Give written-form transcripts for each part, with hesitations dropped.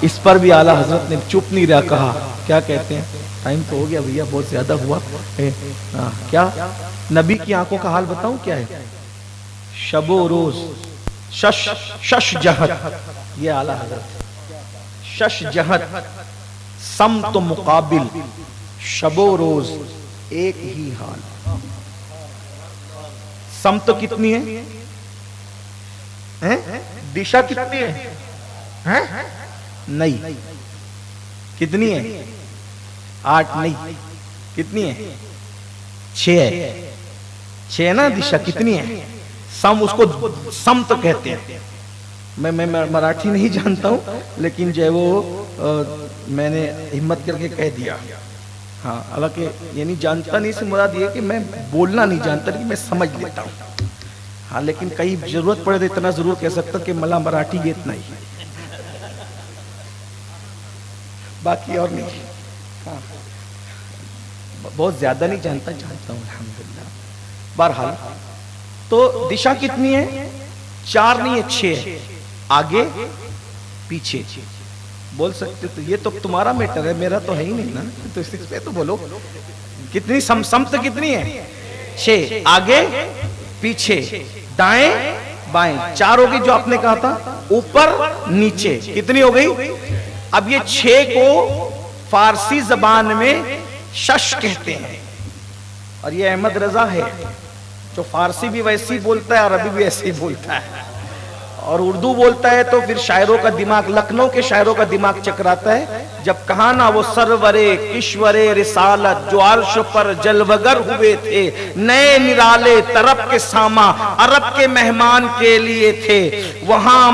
اس پر بھی اعلیٰ حضرت نے چپ نہیں رہا، کہا کیا کہتے ہیں، ٹائم تو ہو گیا بھیا، بہت زیادہ ہوا، کیا نبی کی آنکھوں کا حال بتاؤں کیا ہے؟ شب و روز شش جہت، یہ اعلیٰ حضرت، شش جہت سمت و مقابل، شب و روز ایک ہی حال۔ سمت کتنی ہے؟ دشا کتنی ہے؟ نہیں کتنی ہے؟ 8 نہیں، کتنی ہے؟ 6 ہے، 6 نا دشا، کتنی ہے؟ سم، اس کو سمت کہتے ہیں۔ میں مراٹھی نہیں جانتا ہوں، لیکن جو ہے وہ میں نے ہمت کر کے کہہ دیا، ہاں حالانکہ یعنی جانتا نہیں سے مراد یہ کہ میں بولنا نہیں جانتا، لیکن میں سمجھ لیتا ہوں، ہاں لیکن کئی ضرورت پڑے تو اتنا ضرور کہہ سکتا کہ ملا مراٹھی یہ اتنا ہی، باقی اور نہیں، ہاں بہت زیادہ نہیں جانتا ہوں الحمدللہ۔ بہرحال تو دشا کتنی ہے؟ 4 نہیں ہے، 6 ہے، آگے پیچھے، بول سکتے تو یہ تو تمہارا میٹر ہے، میرا تو ہے ہی نہیں نا، تو اس پہ تو بولو کتنی سمت کتنی ہے؟ 6، آگے پیچھے، دائیں بائیں، 4 ہوگی جو آپ نے کہا تھا، اوپر نیچے، کتنی ہو گئی؟ اب یہ 6 کو فارسی زبان میں شش کہتے ہیں، اور یہ احمد رضا ہے جو فارسی بھی ویسی بولتا ہے، عربی بھی ایسی بولتا ہے، اور اردو بولتا ہے تو پھر شاعروں کا دماغ، لکھنؤ کے شاعروں کا دماغ چکراتا ہے، جب کہا نا وہ سرورے کشورے رسالت جو عرش پر جلوگر ہوئے تھے، نئے نرالے طرب کے ساما عرب کے مہمان کے لیے تھے، وہاں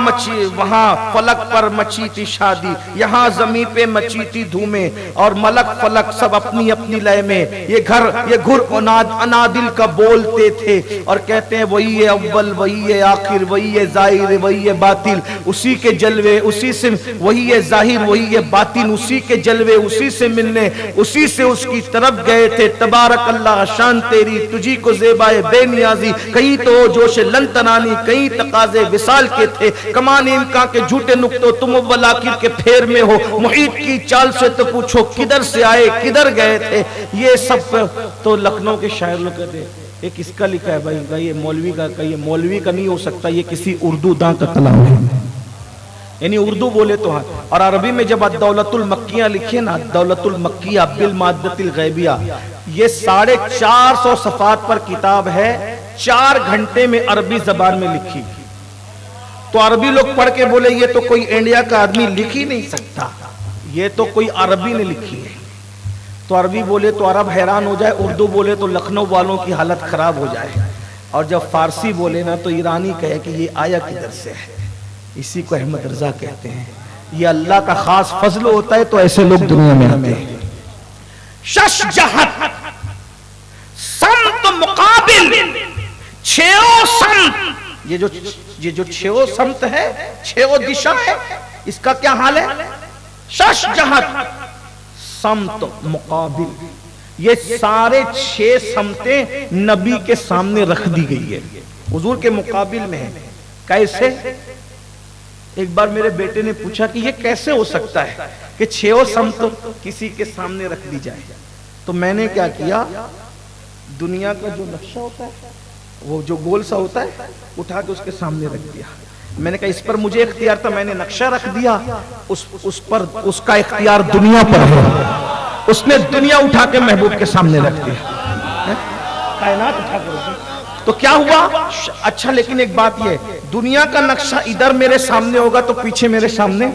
فلک پر مچی تھی شادی، یہاں زمین پہ مچی تھی دھومیں، اور ملک فلک سب اپنی اپنی لئے میں، یہ گھر انادل کا بولتے تھے، اور کہتے ہیں وہی ہے اول، وہی ہے آخر، وہی ہے ظاہر، وہی ہے باطل، اسی کے جلوے، اسی سے وہی ہے ظاہر، وہی ہے باطن، اسی کے جلوے، اسی سے ملنے، اسی سے اس کی طرف گئے تھے، تبارک اللہ شان تیری، تجھی کو زیبائے بے نیازی، کہیں تو جوش لنتنانی، کہیں تقاضے وصال کے تھے، کمان امکان کے جھوٹے نکتوں تم اول آخر کے پھیر میں ہو، محیط کی چال سے تو پوچھو کدھر سے آئے کدھر گئے تھے، یہ سب تو لکھنؤ کے شاعر لوگ کہتے ہیں۔ یہ کس کا لکھا ہے بھائی؟ یہ مولوی کا، یہ مولوی کا نہیں ہو سکتا، یہ کسی اردو داں کا کلام ہے، یعنی اردو بولے تو ہاں، اور عربی میں جب الدولت المکیہ لکھے نا، الدولت المکیہ بالمادت الغیبیہ، یہ 450 صفحات پر کتاب ہے، 4 گھنٹے میں عربی زبان میں لکھی، تو عربی لوگ پڑھ کے بولے یہ تو کوئی انڈیا کا آدمی لکھ ہی نہیں سکتا، یہ تو کوئی عربی نے لکھی ہے، تو عربی بولے تو عرب حیران ہو جائے، اردو بولے تو لکھنؤ والوں کی حالت خراب ہو جائے، اور جب فارسی بولے نا تو ایرانی کہے کہ یہ آیا کدھر سے ہے، اسی کو احمد رضا کہتے ہیں۔ یہ اللہ کا خاص فضل ہوتا ہے تو ایسے لوگ دنیا میں آتے ہیں۔ شش جہت سمت مقابل، 6 سمت، یہ جو 6 سمت ہے، 6 دشا ہے، اس کا کیا حال ہے؟ شش جہت سمت مقابل، یہ سارے 6 سمتیں نبی کے سامنے رکھ دی گئی ہے، حضور کے مقابل میں ہے۔ کیسے؟ ایک بار میرے بیٹے نے پوچھا کہ یہ کیسے ہو سکتا ہے کہ 6 سمت کسی کے سامنے رکھ دی جائے، تو میں نے کیا کیا، دنیا کا جو نقشہ ہوتا ہے، وہ جو گول سا ہوتا ہے، اٹھا کے اس کے سامنے رکھ دیا، میں نے کہا اس پر مجھے اختیار تھا، میں نے نقشہ رکھ دیا، اس پر اس کا اختیار دنیا پر ہے، اس نے دنیا اٹھا کے محبوب کے سامنے رکھ دیا، کائنات اٹھا کے رکھ دی، تو کیا ہوا؟ اچھا لیکن ایک بات یہ، دنیا کا نقشہ ادھر میرے سامنے ہوگا تو پیچھے میرے سامنے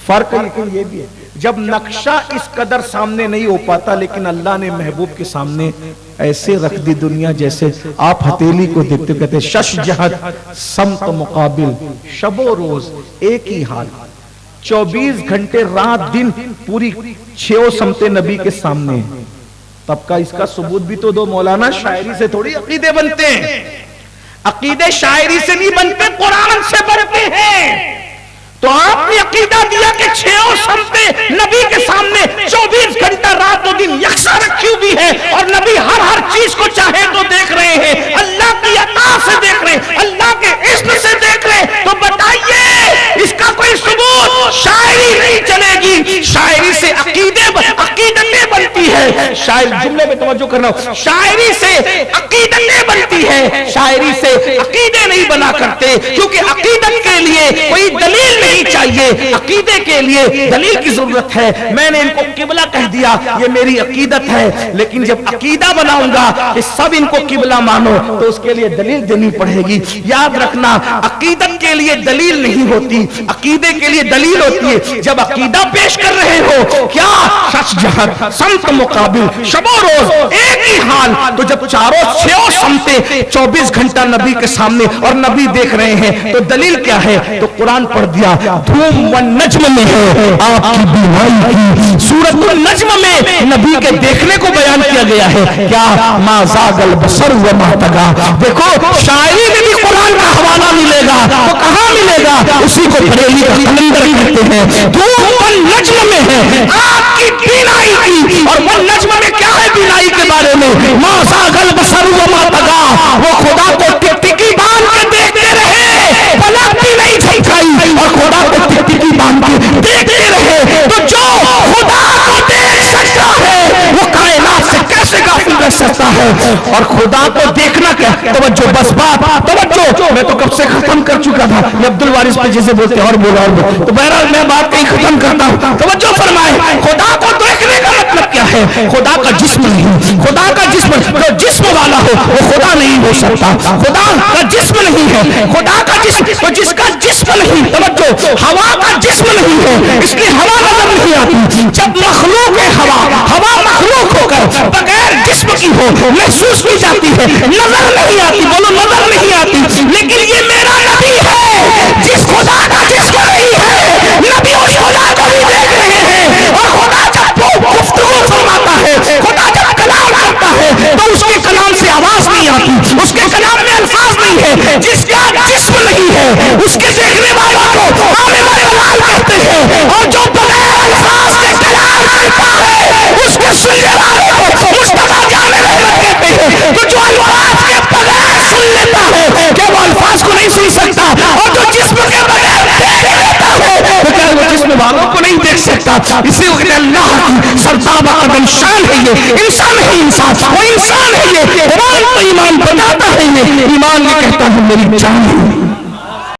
فرق ہے، لیکن یہ بھی ہے جب نقشہ اس قدر سامنے نہیں ہو پاتا، لیکن اللہ نے محبوب کے سامنے ایسے رکھ دی دنیا جیسے آپ ہتھیلی کو دیکھتے کہتے شش جہت سمت مقابل، شب و روز ایک ہی حال، 24 گھنٹے رات دن پوری 6 سمتیں نبی کے سامنے، تب کا اس کا ثبوت بھی تو دو، مولانا شاعری سے تھوڑی عقیدے بنتے ہیں، عقیدے شاعری سے نہیں بنتے، قرآن سے بنتے ہیں، تو آپ نے عقیدہ دیا کہ 6 سمتیں نبی کے سامنے 24 گھنٹہ رات و دن یکساں رکھی ہوئی ہے، اور نبی ہر چیز کو چاہے تو دیکھ رہے ہیں، اللہ کی عطا سے دیکھ رہے ہیں، اللہ کے اذن سے دیکھ رہے ہیں، تو بتائیے اس کا کوئی ثبوت شاعری نہیں شاعر جملے میں توجہ کرنا، شاعری سے عقیدتیں بنتی ہے، شاعری سے عقیدے نہیں بنا کرتے، کیونکہ عقیدت کے لیے کوئی دلیل نہیں چاہیے، عقیدے کے لیے دلیل کی ضرورت ہے۔ میں نے ان کو قبلہ کہہ دیا، یہ میری عقیدت ہے، لیکن جب عقیدہ بناؤں گا کہ سب ان کو قبلہ مانو تو اس کے لیے دلیل دینی پڑے گی۔ یاد رکھنا، عقیدت کے لیے دلیل نہیں ہوتی، عقیدے کے لیے دلیل ہوتی ہے جب عقیدہ پیش کر رہے ہو، کیا سچ جہت سمت مقابل شب و روز ایک ہی حال، تو جب چاروں چھو سمتے 24 گھنٹہ نبی کے سامنے اور نبی دیکھ رہے ہیں تو دلیل کیا ہے؟ تو قرآن پڑھ دیا، دھوم والنجم میں ہے آپ کی بینائی کی، سورۃ النجم میں نبی کے دیکھنے کو بیان کیا گیا ہے، کیا ما زاغ البصر وما طغى۔ دیکھو شاعری میں بھی قرآن کا حوالہ ملے گا، تو کہاں ملے گا؟ اسی کو بریلی کا کلندر کہتے ہیں، دھوم والنجم میں ہے آپ کی بینائی کی، اور والنجم میں کیا ہے بینائی کے بارے میں؟ ما زاغ البصر وما طغى، وہ خدا کو ٹکٹکی باندھ کے دیکھتے رہے، پلک بھی نہیں جھپکائی، اور خدا کو ٹکٹکی باندھ کے دیکھتے رہے، تو جو خدا کو دیکھ سکتا ہے وہ کائنات سے کیسے غافل رہ سکتا ہے؟ اور خدا کو دیکھنا کیا؟ توجہ، بس بات توجہ، میں تو کب سے ختم کر چکا تھا، یہ عبد الوارث پہ جیسے بولتے ہیں اور بولا، تو بہرحال میں بات کہیں ختم کرتا ہوں۔ توجہ فرمائے، خدا کو دیکھنے کا مطلب کیا ہے؟ خدا کا جسم نہیں، خدا کا جسم، جو جسم والا ہو وہ خدا نہیں ہو سکتا، خدا کا جسم نہیں ہے، خدا کا جسم، تو جس کا جسم نہیں، توجہ، ہوا کا جسم نہیں ہے، اس لیے ہوا نظر نہیں آتی۔ جب مخلوق ہے ہوا مخلوق ہو کر بغیر جسم کی ہو، محسوس کی جاتی ہے، نظر نہیں آتی، بولو نظر نہیں آتی، لیکن یہ میرا نبی ہے جس خدا کا جسم نہیں ہے، نبی اس خدا کو بھی دیکھ رہے ہیں، اور خدا جب گفتگو فرماتا ہے، خدا جب کلام کرتا ہے تو اس کے کلام سے آواز نہیں آتی، اس کے کلام میں الفاظ نہیں ہے، جس کا جسم نہیں ہے اس کے دیکھنے والوں کو عالم الجلال کہتے ہیں، اور جو بغیر الفاظ کے کلام کرتا ہے اس کے سننے والوں کو مصطفیٰ جان رحمت کہتے ہیں۔ تو جو الفاظ کے بغیر سن لیتا ہے کیا وہ الفاظ کو نہیں سن سکتا؟ اور جو جسم کے بغیر دیکھ لیتا ہے تو کیا وہ جسم والوں کو نہیں دیکھ سکتا؟ اسی وقت اللہ کی سرتابہ قدم شان ہے، یہ انسان ہے، انسان وہ انسان ہے، یہ قرآن تو ایمان بتاتا ہے، یہ ایمان یہ کہتا ہے میری جان ہے۔